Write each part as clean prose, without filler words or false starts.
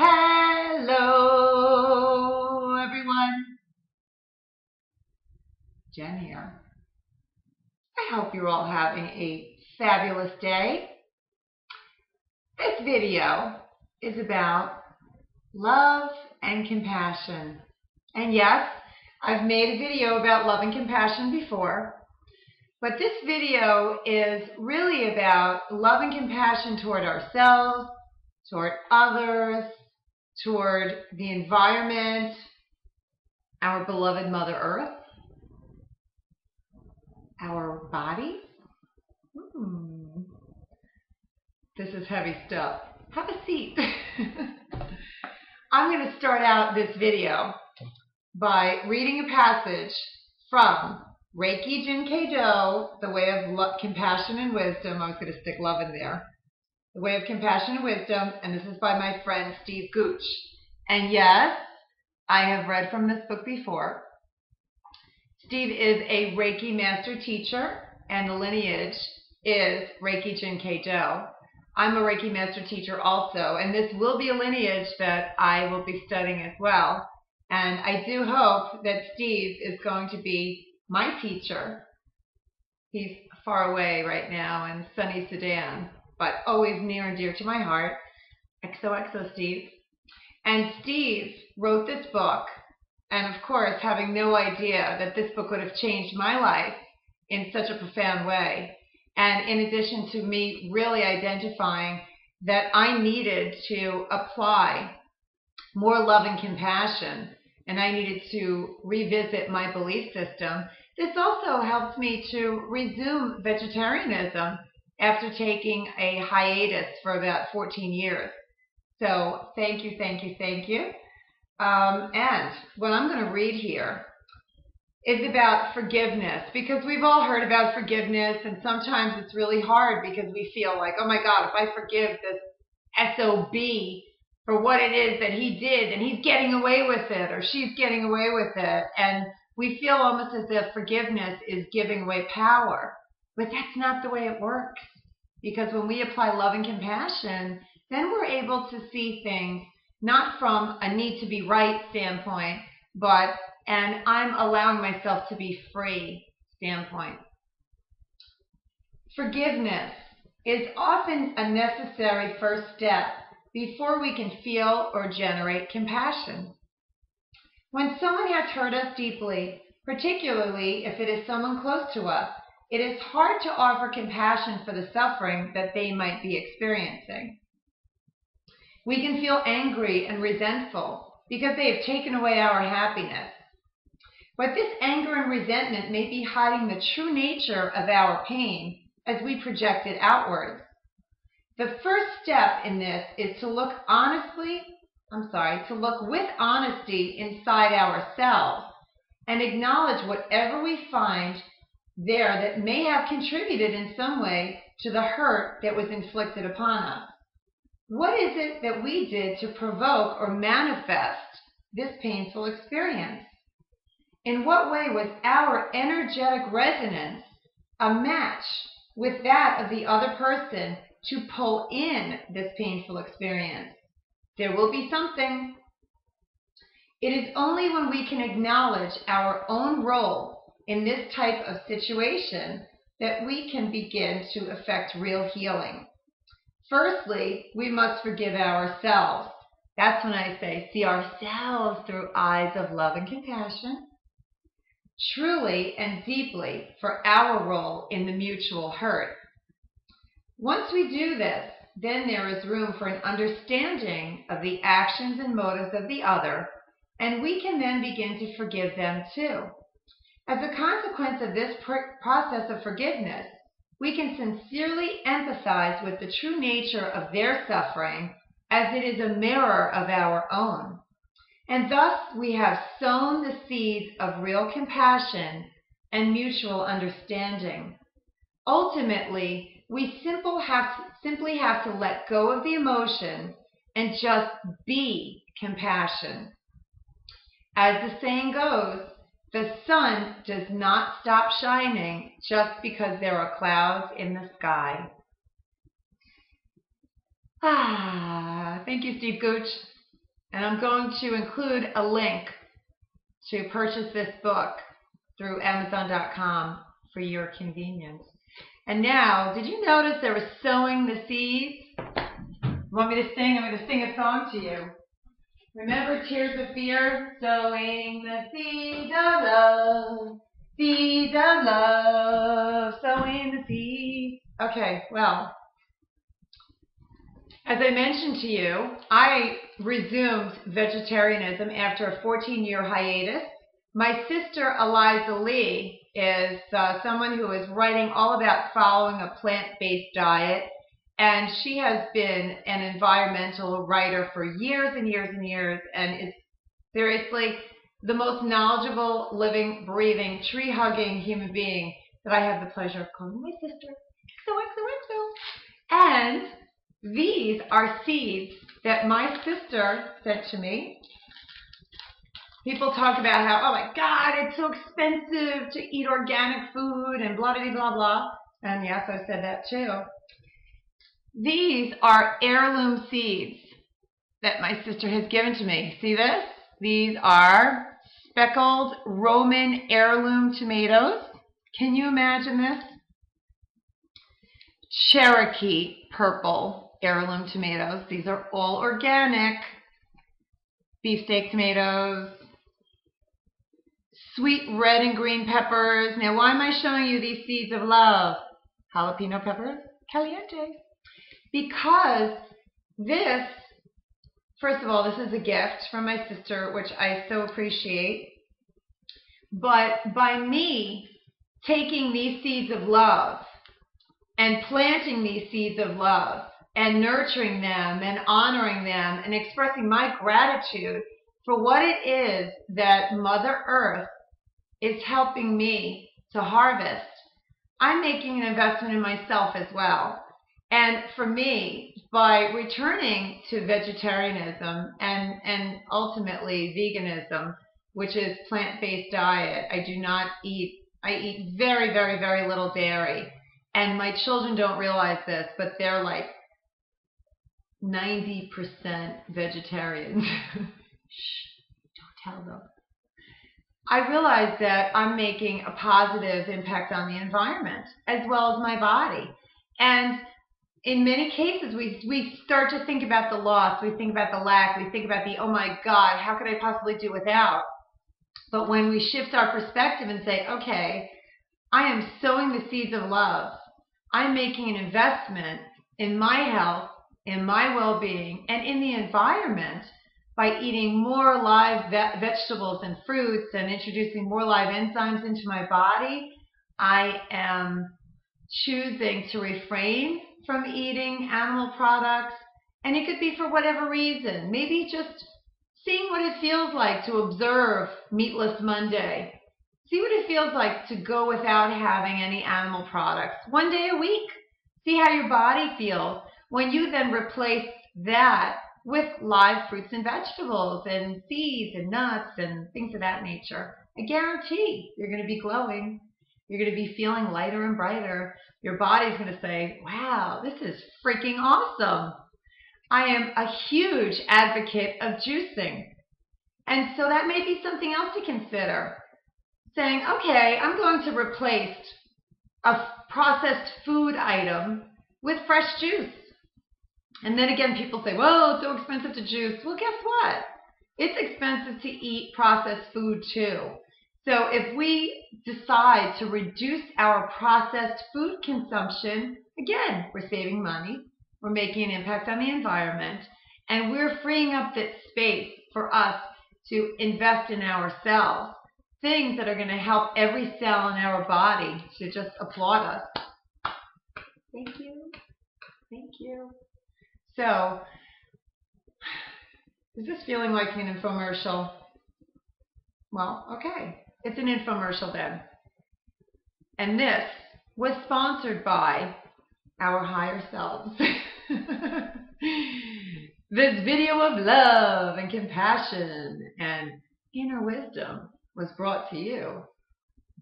Hello, everyone. Jen here. I hope you're all having a fabulous day. This video is about love and compassion. And yes, I've made a video about love and compassion before, but this video is really about love and compassion toward ourselves, toward others, toward the environment, our beloved Mother Earth, our body. This is heavy stuff. Have a seat. I'm going to start out this video by reading a passage from Reiki Jin Kei Do, The Way of Compassion and Wisdom. I was going to stick love in there. The Way of Compassion and Wisdom, and this is by my friend Steve Gooch. And yes, I have read from this book before. Steve is a Reiki master teacher, and the lineage is Reiki Jin Kei Do. I'm a Reiki master teacher also, and this will be a lineage that I will be studying as well. And I do hope that Steve is going to be my teacher. He's far away right now in sunny Sudan, but always near and dear to my heart. XOXO Steve. And Steve wrote this book, and of course, having no idea that this book would have changed my life in such a profound way. And in addition to me really identifying that I needed to apply more love and compassion, and I needed to revisit my belief system, this also helped me to resume vegetarianism after taking a hiatus for about 14 years. So thank you, thank you, thank you. And what I'm going to read here is about forgiveness, because we've all heard about forgiveness, and sometimes it's really hard because we feel like, oh my God, if I forgive this SOB for what it is that he did, and he's getting away with it, or she's getting away with it, and we feel almost as if forgiveness is giving away power. But that's not the way it works, because when we apply love and compassion, then we're able to see things not from a need to be right standpoint, but and I'm allowing myself to be free standpoint. Forgiveness is often a necessary first step before we can feel or generate compassion. When someone has hurt us deeply, particularly if it is someone close to us, it is hard to offer compassion for the suffering that they might be experiencing. We can feel angry and resentful because they have taken away our happiness. But this anger and resentment may be hiding the true nature of our pain as we project it outwards. The first step in this is to look with honesty inside ourselves and acknowledge whatever we find there that may have contributed in some way to the hurt that was inflicted upon us. What is it that we did to provoke or manifest this painful experience? In what way was our energetic resonance a match with that of the other person to pull in this painful experience? There will be something. It is only when we can acknowledge our own role in this type of situation that we can begin to effect real healing. Firstly, we must forgive ourselves. That's when I say, see ourselves through eyes of love and compassion, truly and deeply, for our role in the mutual hurt. Once we do this, then there is room for an understanding of the actions and motives of the other, and we can then begin to forgive them too. As a consequence of this process of forgiveness, we can sincerely empathize with the true nature of their suffering as it is a mirror of our own. And thus we have sown the seeds of real compassion and mutual understanding. Ultimately, we simply have to let go of the emotion and just be compassion. As the saying goes, the sun does not stop shining just because there are clouds in the sky. Thank you, Steve Gooch. And I'm going to include a link to purchase this book through Amazon.com for your convenience. And now, did you notice they were sowing the seeds? Want me to sing? I'm going to sing a song to you. Remember Tears of Fear? Sowing the seed of love, seed of love, sowing the seed. Okay, well, as I mentioned to you, I resumed vegetarianism after a 14-year hiatus. My sister, Eliza Lee, is someone who is writing all about following a plant-based diet, and she has been an environmental writer for years and years and years, and is seriously the most knowledgeable, living, breathing, tree-hugging human being that I have the pleasure of calling my sister. And these are seeds that my sister sent to me. People talk about how, oh my God, it's so expensive to eat organic food and blah, blah, blah, blah. And yes, I said that too. These are heirloom seeds that my sister has given to me. See this? These are speckled Roman heirloom tomatoes. Can you imagine this? Cherokee purple heirloom tomatoes. These are all organic. Beefsteak tomatoes. Sweet red and green peppers. Now, why am I showing you these seeds of love? Jalapeno peppers, caliente. Because this, first of all, this is a gift from my sister, which I so appreciate. But by me taking these seeds of love and planting these seeds of love and nurturing them and honoring them and expressing my gratitude for what it is that Mother Earth is helping me to harvest, I'm making an investment in myself as well. And for me, by returning to vegetarianism and ultimately veganism, which is plant-based diet, I eat very, very, very little dairy. And my children don't realize this, but they're like 90% vegetarians. Shh, don't tell them. I realize that I'm making a positive impact on the environment as well as my body. And in many cases, we start to think about the loss, we think about the lack, we think about the, oh my God, how could I possibly do without? But when we shift our perspective and say, okay, I am sowing the seeds of love. I'm making an investment in my health, in my well-being, and in the environment by eating more live vegetables and fruits and introducing more live enzymes into my body. I am choosing to refrain from eating animal products, and it could be for whatever reason. Maybe just seeing what it feels like to observe Meatless Monday. See what it feels like to go without having any animal products 1 day a week. See how your body feels when you then replace that with live fruits and vegetables and seeds and nuts and things of that nature. I guarantee you're going to be glowing. You're going to be feeling lighter and brighter. Your body's going to say, wow, this is freaking awesome. I am a huge advocate of juicing. And so that may be something else to consider. Saying, okay, I'm going to replace a processed food item with fresh juice. And then again, people say, well, it's so expensive to juice. Well, guess what? It's expensive to eat processed food too. So if we decide to reduce our processed food consumption, again, we're saving money, we're making an impact on the environment, and we're freeing up that space for us to invest in ourselves. Things that are going to help every cell in our body to just applaud us. Thank you. Thank you. So, is this feeling like an infomercial? Well, okay. It's an infomercial then. And this was sponsored by our higher selves. This video of love and compassion and inner wisdom was brought to you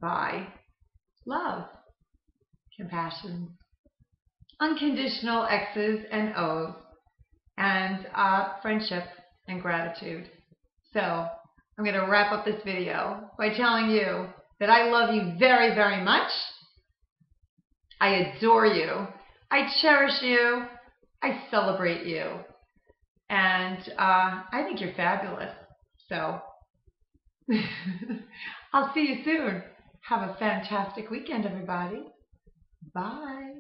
by love, compassion, unconditional X's and O's, and friendship. and gratitude. So I'm going to wrap up this video by telling you that I love you very, very much. I adore you. I cherish you. I celebrate you. And I think you're fabulous. So I'll see you soon. Have a fantastic weekend, everybody. Bye.